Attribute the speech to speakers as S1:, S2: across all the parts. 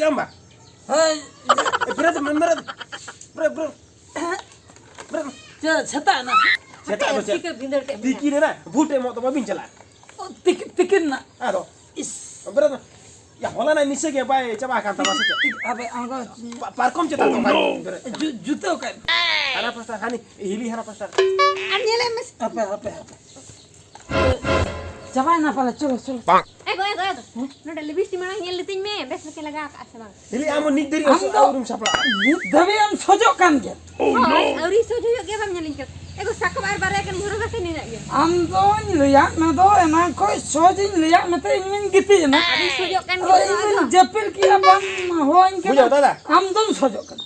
S1: jamba.
S2: Hei,
S1: Berat berat. Berat.
S2: Cetak na.
S1: Cetak apa cek?
S3: Tikir bindar kayak
S1: Dikir na. Bute mau tempat bincang.
S2: Oh, tikin na.
S1: Aduh.
S2: Is.
S1: Berat. Ya hola na nise ke bay coba akan tambah saja.
S2: Apa angka
S1: Parkom cetak tuh kan.
S2: juta kan?
S1: Hana pastor hani hili hana pastor.
S3: Anyele mes.
S2: Apa? Coba na pala cholo.
S3: Ego. Nada lebih sih mana nyel litin me, bes pakai laga asa bang.
S1: Hili amo nik dari
S2: Amo-
S1: room sapla.
S2: Tapi am sojok kan dia.
S3: Auri sojo yo ge bang nyelin kat. Ego sakko bar kan muru ka sini nak ge.
S2: Am do lihat na do emang koi sojin lihat na te ingin gitu na.
S3: Auri sojo kan
S2: Kalau ingin japil kia bang hoin ke.
S1: Bujo dada.
S2: Am dom sojok kan.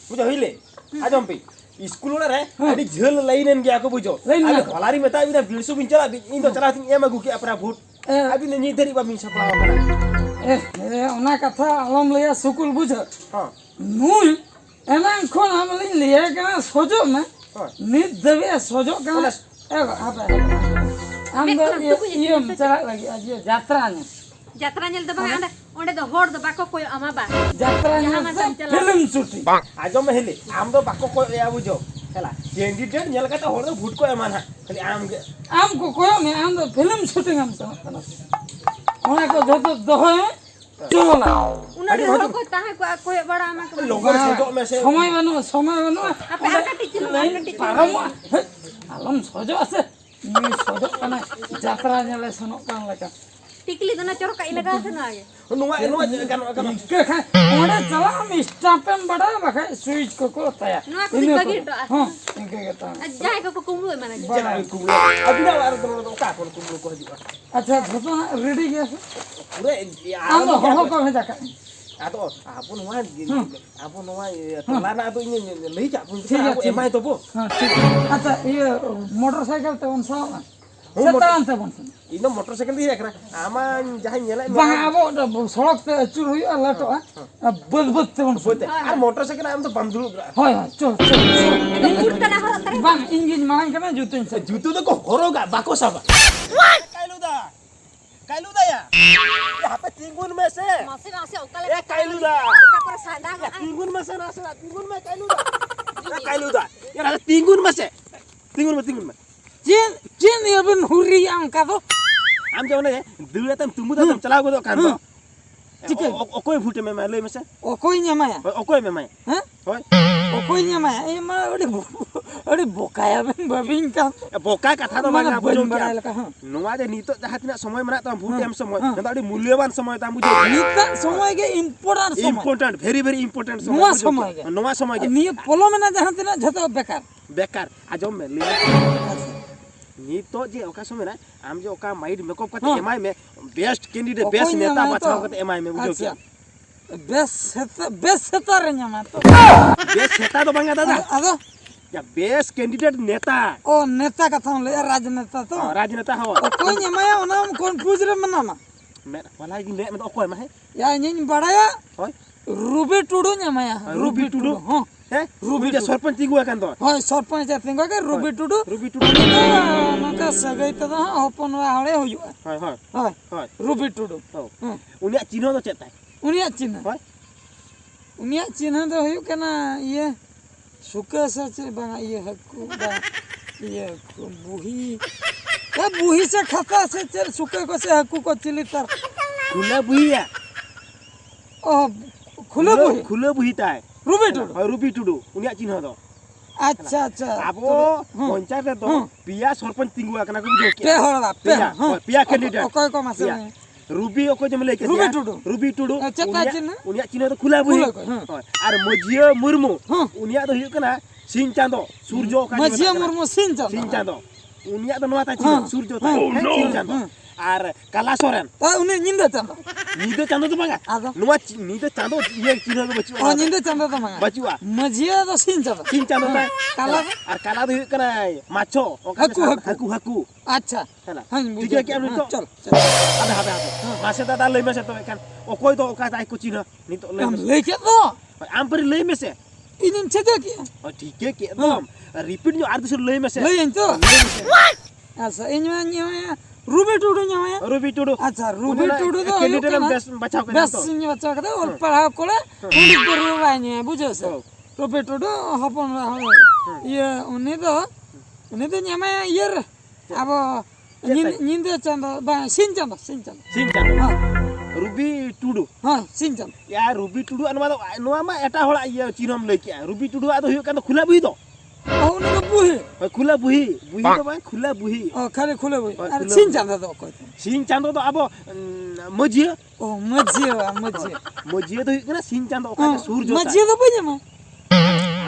S1: Bujo hili. Ajom pi. School रे अभी झल line गया को बुझो अभी हलारी में ता बिना बिलसु बिन चला इन तो चला थिंग एमा गुके अपना भूत अभी ने निधरी बा मिन सपला
S2: ona kata alam liya sukul bujo.
S1: हां
S2: Nui emang kon am liya kana sojok na. Nit dewe sojok kana. Apa? Am do iyo cala lagi aja jatranya.
S3: Jatra nyel do bang anda onde do hor do bako koyo ama ba.
S2: Jatranya film shooting.
S1: आजम में हेले आम तो बाको को या बुझो हेला candidate nail का तो होर तो भूत को एमान हा खाली आम के
S2: Am ko koyo me am do film shooting am sama kana. Ona ko joto dohoy chola.
S3: Una de hor ko tahe ko koyo bada ama ko.
S1: Logar संतो में से
S2: সময় বানো
S3: Apa akati chilu akati
S2: পারম Alam সজো আছে নি সজো কানা যাত্রা নেলে সনো কান লাগা
S3: tikli do na choro ka ilaga sa na ge.
S1: नुआ kan
S2: के खा ओडे चला हम स्टापन बड़ा बखा स्विच को तया
S3: Nuwa ko bagi do.
S2: हां इनके कहता
S3: Jai ko kumlu mana ge.
S1: जरा कुबलो अभी ना वार तो का को कुबलो को दिबा
S2: अच्छा धोतो रेडी गया
S1: पूरे
S2: हम तो हो को भेजा का
S1: atau apa nama telana tu ini lagi tak pun aku emai tu bu
S2: हां ठीक अच्छा ये मोटरसाइकिल ते उनसा सेतान ते बन
S1: ini motorcycle dia kena aman jahan nyala
S2: bang abo सड़क ते अचुर हुई लटो बद ते बन
S1: buat R motorcycle am tu bandul
S2: होय चल
S3: Put ka na hor tare.
S2: bang English मांग के ना जुतन से
S1: jutu tu kok horoga bako saba kailuda ya apa tinggun mese
S3: Masih okale.
S1: kailuda
S3: Ka por sada ga.
S1: tinggun mese rasa tinggun me kailuda ya rasa tinggun mese tinggun me
S2: चीन ये बन हुरी अंका तो
S1: am jaman ya dulu tam tumbu tam chala go kan to
S2: Chicken.
S1: okoy phute me mai loi mese
S2: ओ कोई न्यामाया
S1: okoy me mai
S2: हैं
S1: hoy
S2: ओ कोई न्यामाया ए मा अरे बोकाया बन बबिन का
S1: boka katha to
S2: mana
S1: bang bujo
S2: बन बड़ा लगा हां
S1: noa je nito jahat tina somoy mana tam bhute am somoy nda adi mulyawan somoy tam bujo
S2: निता समय के इम्पोर्टेंट समय
S1: important very important
S2: Noa somoy ge.
S1: noa somoy ge
S2: निये पोलो में ना जहां तना झतो बेकार
S1: bekar ajom me le nito je oka somoy na am je oka mind makeup kate emai me best candidate best
S2: Okoy
S1: neta
S2: nyamai
S1: bachao
S2: to.
S1: kate emai me bujo
S2: अच्छा base सेता रे न्यामा तो
S1: best neta to bang dada
S2: आदो
S1: ya best candidate neta
S2: ओ नेता का था ले राजनेता तो
S1: rajneta
S2: ओ
S1: hawa
S2: कोई न्यामाया ओना कंफ्यूज रे मनामा
S1: me wala gi me okoy ma he
S2: या इन बड़ाया
S1: hoy
S2: रूबी टुडू न्यामाया
S1: Ruby Tudu.
S2: हां
S1: he
S2: Ruby
S1: je sarpanch tingu kan to
S2: হয় सरपंच तिंग के रूबी टुडू
S1: Ruby Tudu
S2: नका सगई त होपन वाले होय
S1: hoy hoy
S2: হয়
S1: hoy
S2: Ruby Tudu
S1: oh unia chino to cetai
S2: उनिया चिन्ह
S1: hoy
S2: उनिया चिन्ह तो होय कना ये सुके सच बंगा ये हकु बा ये बुही या बुही से खाता से चल सुके को से हकु को चिली तर
S1: khula buhi ya
S2: ओ खुले बुही
S1: khula buhi tai
S2: Ruby Tudu
S1: hoy Ruby Tudu unia chino to
S2: अच्छा अच्छा
S1: abo panchayat re to pia sarpanch tingu kana ko bujo
S2: पे होला पे
S1: pia candidate
S2: कोई को मासे
S1: Ruby oko je mele ke
S2: Ruby Tudu.
S1: Ruby Tudu
S2: Cetak chino.
S1: unia chino to khula buhi
S2: Khula ko,
S1: hoy ar Mojia Murmu
S2: Huh.
S1: unia to hiyo kana Sin Chando Surjo ka
S2: मजिया Murmu sin
S1: Sin
S2: Chand
S1: Chando unia to noa ta chino Surjo ta Sin Chando ar Kala Soren
S2: ता उन्हें निंदा चंद
S1: Nido Chando to banga
S2: Ado.
S1: noa nido Chando ye chino ko bachu
S2: ओ निंदा चंद तो मंगा
S1: bachua
S2: मजिया तो सिन चंद
S1: Sin Chando ta
S2: Kala
S1: ar Kala to hiyo kana macho haku
S2: अच्छा
S1: Hela.
S2: हाँ
S1: Tiga ke am nito.
S2: चल
S1: Ada. Masa ta lei mese to kan. Okoy to oka ta ko chino. Nito lei
S2: हम
S1: mese.
S2: लेके तो
S1: Am pari lei mese.
S2: इन छेदे की
S1: Oh ठीक ke dom. Repeat nyo ardu sur lei mese.
S2: ले इन तो
S1: Lei mese.
S2: अच्छा इन में Ruby Tudu ᱧᱟᱢᱟᱭᱟ
S1: ruby Tudu
S2: अच्छा रूबी टुडू दो
S1: कैंडिडेट हम बेस्ट बचाव कर
S2: बेस ᱤᱧ ᱵᱟᱪᱟ ᱠᱟᱫᱟ ᱚᱞ ᱯᱟᱲᱦᱟᱣ ᱠᱚᱲᱟ ᱩᱱᱤ ᱯᱚᱨᱤ ᱵᱟᱭ ᱧᱮ ᱵᱩᱡᱷᱟᱹᱣ ᱥᱮ रूबी टुडू ᱦᱚᱯᱚᱱ ᱤᱭᱟᱹ ᱩᱱᱤ ᱫᱚ ᱧᱟᱢᱟᱭᱟ ᱤᱭᱟᱹ ᱨᱮ ᱟᱵᱚ ᱧᱤᱫᱟᱹ ᱪᱟᱸᱫᱚ ᱵᱟ ᱥᱤᱧ ᱪᱟᱸᱫᱚ
S1: सिन चांदो रुबी टुडू
S2: ᱦᱚᱸ ᱥᱤᱧ ᱪᱟᱸᱫᱚ
S1: या रुबी टुडू नवा मा एटा होड़ा ये चिन्हम लई के रुबी टुडू आ तो हुयो कान खुला बुही दो
S2: उनी दो बुही
S1: खुला बुही तो बा खुला बुही
S2: खाली खुले बुही अरे सिन चांदो दो कोई
S1: सिन चांदो तो अब मजिया
S2: ओ मजिया
S1: तो हुयो सिन चांदो ओका सूरज जोता
S2: मजिया दो बजमा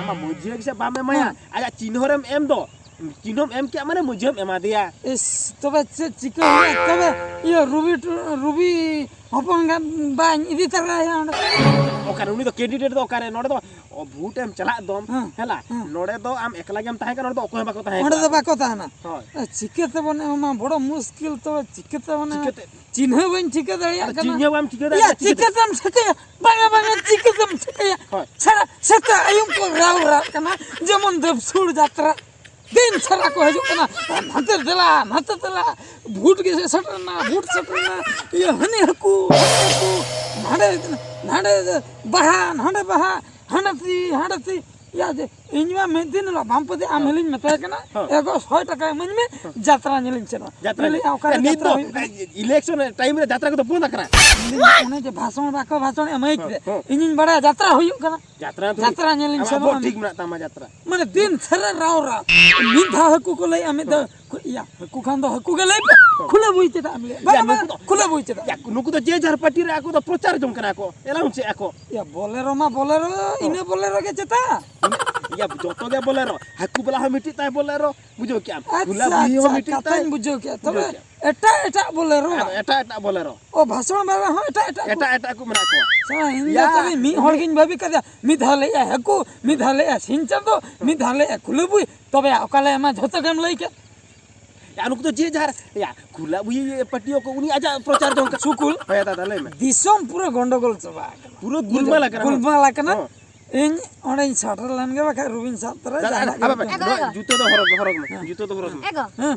S1: आमा मजिया के बामे माया आया चिन्हरम एम दो चिन्हम एम के माने मजियम एमा दिया
S2: इस तबे चिका तबे ये रूबी हपन गान बाñ इदी तरा या
S1: ओकारे उनी तो कैंडिडेट दो ओकारे नोडे दो भूट एम चला दम हेला नोडे दो आम एकला गेम ताहे का नोडे दो ओको बाको ताहे
S2: ओडे दो बाको ताना
S1: होय
S2: चिकेते बने मा बड़ो मुश्किल तो चिकेते बने चिन्ह बन चिके दया
S1: चिन्ह बाम चिके
S2: या चिकेतम छके बांगा चिकेतम छके छरा सता आयुम को राव कना जेमन देव सुर यात्रा दिन सारा को हजू कना नते देला भूट के सटना ये हनी हकू नाडे बहा हणती या जे इनवा में दिन ला बामपदे आमलिन मते कना एगो 100 टका मन में यात्रा नेलिन चला
S1: यात्रा नितो इलेक्शन टाइम रे यात्रा को तो बंद करा
S2: उन्हें जे भाषण एमई के इनिन बड़ा यात्रा होय कना यात्रा नेलिन चला
S1: ठीक मना तामा यात्रा
S2: माने दिन सारा राव मिधा हकू को लई आमे द या हकू खान दो हकू के लई खुले बुइते आमले खुले बुइते
S1: या नुकु तो जे जार पार्टी रे आको तो प्रचार जम कना को एलाउन से आको
S2: या बोलेरो इने बोलेरो के चता
S1: या जोतो के बोलेरो हकू बला हम मिटी ताय बोलेरो बुझो क्या खुला
S2: अच्छा,
S1: बुझो मिटी
S2: कतन
S1: ताय
S2: बुझो क्या तबे एटा बोलेरो
S1: एटा बोलेरो
S2: ओ भाषण बाबा हां
S1: एटा को मना को
S2: सा हिंदा तबे मी होळगिन भाबी कदा मी धाले हकू मी धाले सिंचंदो मी धाले खुले बुई तबे अकाले मा झोतो गम लई के
S1: यानुक तो जे जार या खुला बुई पटियो को उनी आजा प्रचार जम का सुकुल होया दादा ले में
S2: दिसम पूरा गंडगोल चबा
S1: पूरा गुलमाला करा
S2: इन ओने साटर लान के बाखा रुबिन सातरा
S1: जाना जूतो तो हरग में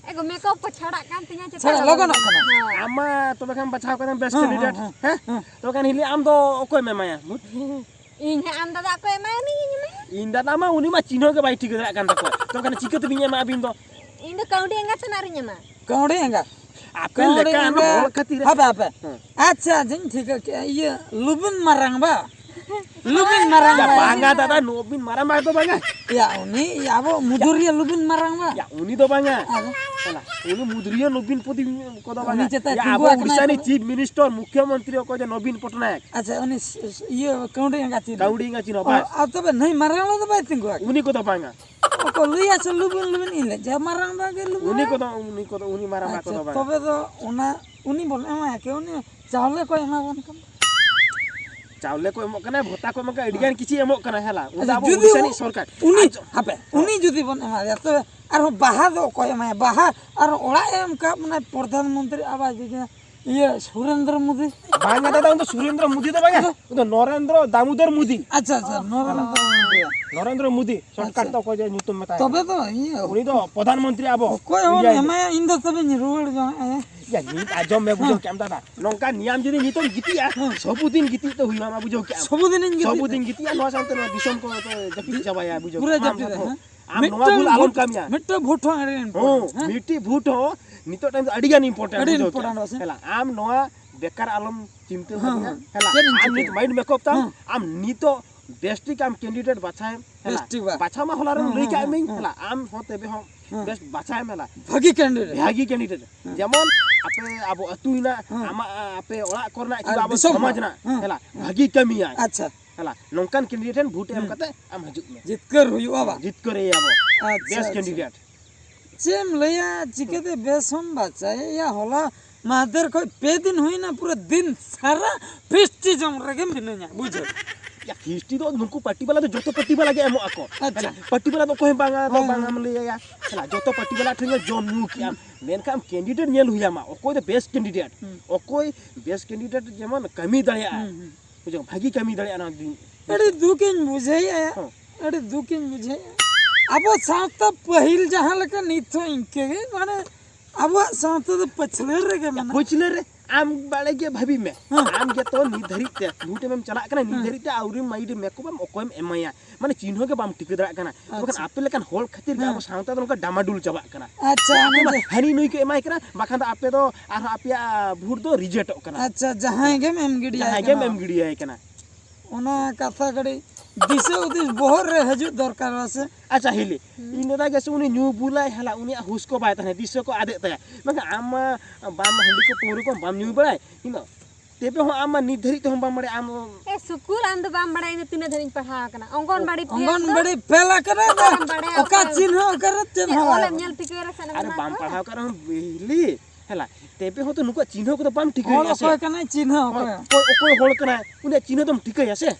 S3: एगो मेकअप को छड़ा कान तिया चता
S2: छड़ा लगन कना
S1: आमा तो बखाम बचाव करन बेस्ट कैंडिडेट हैं तो कान हिली आम दो ओकोय में माया
S3: इन आम दादा को एमानी
S1: इन दादा मा उनी मा चिन्ह के बाई ठीक रा कान तको तो कान चिकत बिnya मा अबिन दो
S3: इन काउंटी एंगा तनारिnya मा
S2: काउंटी एंगा
S1: आपन लेका न बोल खातिर
S2: apa अच्छा जिन ठीक है ये Lubin marang ba lubin marang
S1: ya bangga दादा नोबिन marang तो bangga
S2: ya uni ya abo muduria lubin marang ba
S1: ya uni तो bangga होला उनी मुद्रिया नवीन पति को तो
S2: उनी चेता
S1: या अब उड़ीसा नि चीफ मिनिस्टर मुख्यमंत्री को जे नवीन पटनायक
S2: अच्छा उनी ये काउंटी एंगा चिनो
S1: बा
S2: अब तो नहीं marang तो बात तिंगो
S1: उनी को तो bangga
S2: को लिया से लुबिन इले जे marang ba के लुबिन
S1: उनी को तो उनी marang ba को तो bangga
S2: तबे तो उनी बोले मा के उनी चावले को एमा बन कम
S1: चावले को एमो कना भोता को मका एडियान किछि एमो कना हला उदा अब उड़ीसा नि सरकार
S2: उनी जुदी बन एमा तो आर बाहा दो को एमा बाहा आर ओळा एम का माने प्रधानमंत्री आवास योजना ये सुरेंद्र मोदी
S1: बांगा दादा तो सुरेंद्र मोदी तो बांगा तो नरेंद्र दामोदर मोदी
S2: अच्छा
S1: नरेंद्र मोदी सरकार तो को जे न्यूतम मता
S2: तबे तो ये
S1: उनी तो प्रधानमंत्री आबो
S2: कोई हो एमा इंद तबे नि रोड जो
S1: या नी आजम में बुझो केम दादा नंका नियम जदी नीतम गितिया सबुदिन गिति तो हुइमा मा बुझो क्या सबुदिन गितिया नो सामते नो दिसम को तो जपि जबाया बुझो
S2: पूरा जपि
S1: आम नवा बुल आलम कामिया
S2: मिट्टे भूठो
S1: मिट्टी भूठो नितो टाइम अडी गान इंपोर्टेंट हला आम नवा बेकार आलम चिंते हला आम नित माइंड मेकअप ता आम नितो बेस्टिक आम कैंडिडेट बाछाय हला बाछा मा होला रे लई का आमी हला आम होते बे हम बेस्ट बाछाय मेला भागी कैंडिडेट जेमन आपे अब अतुइना आमा आपे ओळा करना कि अब समाजना हला भागी कमिया
S2: अच्छा
S1: हला नंकान कैंडिडेट भोट एम कते आम हजु में
S2: जितकर हुइबा बा
S1: जितकर ए आबो बेस्ट कैंडिडेट
S2: सेम लया चिकेते बेसम बाचाय या होला मादर कोई पे दिन हुई ना पूरा दिन सारा फिस्टी जम रगे मिनया बुझो
S1: या फिस्टी तो नुकु पट्टी वाला तो जोतो पट्टी वाला के एमो आको अच्छा पट्टी वाला तो कोई बांगा हम ले या हला जोतो पट्टी वाला ठंगे जम नु किया मेन काम कैंडिडेट नेल हुया मा ओकोय द बेस्ट कैंडिडेट जेमन कमी दया बुझो भागी कमी दया ना दिन
S2: अरे दुकिन बुझे अब साथ पहिल जहां लका निथो इनके माने abuat sangat tu pecler ke mana?
S1: पछले रे आम बाले के भाभी में आम के तो निर्धारित ते भूटे में चला कना निर्धारित आउरी माइड मेको बम ओकोम एमया माने चिन्ह के बम टिक दरा कना बखन आपे लेकन होल खातिर अब सावता तो उनका डामाडुल चबा कना
S2: अच्छा
S1: हनी नुई के एमाय कना बखन आपे तो आर आपया भूट दो रिजेक्ट कना
S2: अच्छा जहां के एम गिड़ी
S1: जहां के एम गिड़ी है कना
S2: ओना कथा कड़ी दिसे उदिस बोहर रे हजू दरकार से
S1: अच्छा हिली इनदा गेस उनी न्यू बुलाय हला उनी हुस को बाय तने दिसो को आदे तया मग आम बाम हंडी को पोरो को बाम न्यू बड़ाय इनो तेबे हो आम निर्धारित हम बाम बड़े आम
S3: ए स्कूल आम दो बाम बड़ा इन तीन धरिन पढ़ा कना
S2: अंगनबाड़ी फेला करे ओका चिन्ह करे चिन्ह
S3: ओले नेल टिकेरा सन
S1: अरे बाम पढ़ाव कर हम बेली हला तेबे हो तो नुको चिन्ह को तो बाम ठीक
S2: होल
S1: है
S2: ओका कना चिन्ह ओका
S1: कोई होल कना उनी चिन्ह तो ठीक है से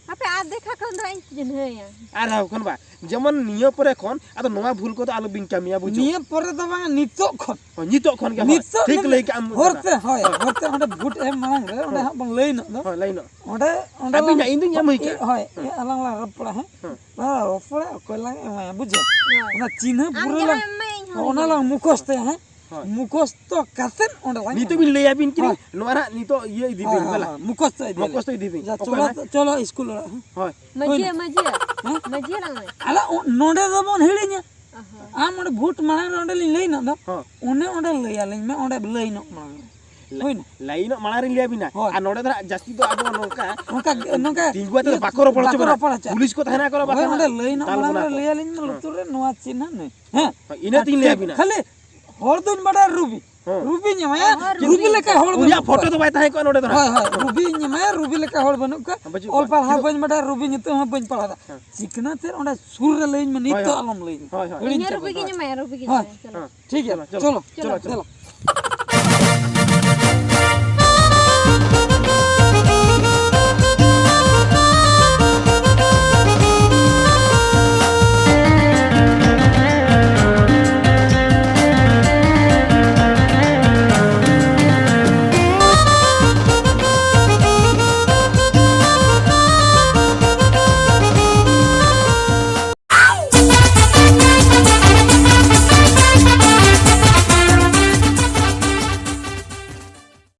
S3: आपे आ देखा कौन दो इन चिन्ह या
S1: आर हाउ कोन बा जेमन नियो परे कोन आतो नवा भूल को तो आलो बिन कामिया बुझो
S2: निये परे तो बांग नितो खन
S1: नितो कोन के ठीक लई के आम
S2: होरते होय होरते ओंडे भूट एम मांग रे ओंडे बंग लई न दो
S1: लाइनो
S2: ओंडे ओंडे
S1: अभी ना इंदु या मुई के
S2: होय अलांग ला रपड़ा है रपड़ा कोला एम बुझो ओना चिन्ह पूरा ला ओना ला मुखस्ते है मुखस तो कासेन ओंडे ला
S1: नितो बिन लई बिन कि नोरा नितो ये दिबिन बला
S2: मुखस
S1: मुखस तो दिबिन
S2: चलो स्कूल
S1: होय
S3: मजिया लंग
S2: अला नोंडे दो बन हेलिnya आम ओंडे भूट माने ओंडे लई न दो ओने ओंडे लई आलिन में ओंडे लई न होइन
S1: लाइन मालारिन लिया बिना आ नोडे दरा जास्ती तो आबो नोका
S2: नोका
S1: तिंगुआ तो बाकरो पड़छ पुलिस को थाना करो बाका
S2: ओंडे लई न माने लई आलिन में लुतुर रे नोआ चिन्ह न हैं
S1: इने तीन लिया बिना
S2: खाली होर दिन बड़ा रूबी रूबी न्यमाया रूबी लेका होड़
S1: उनिया फोटो तो बाय थाहे को नोडे दरा
S2: हां हां रूबी न्यमाया रूबी लेका होड़ बनु का ऑल पर हा बन बड़ा रूबी नितो हम बन पड़ा चिकना तेर ओंडे सुर रे लई में नितो आलम लई
S3: इन रुपए की न्यमाया रुपए की
S2: ठीक है चलो चलो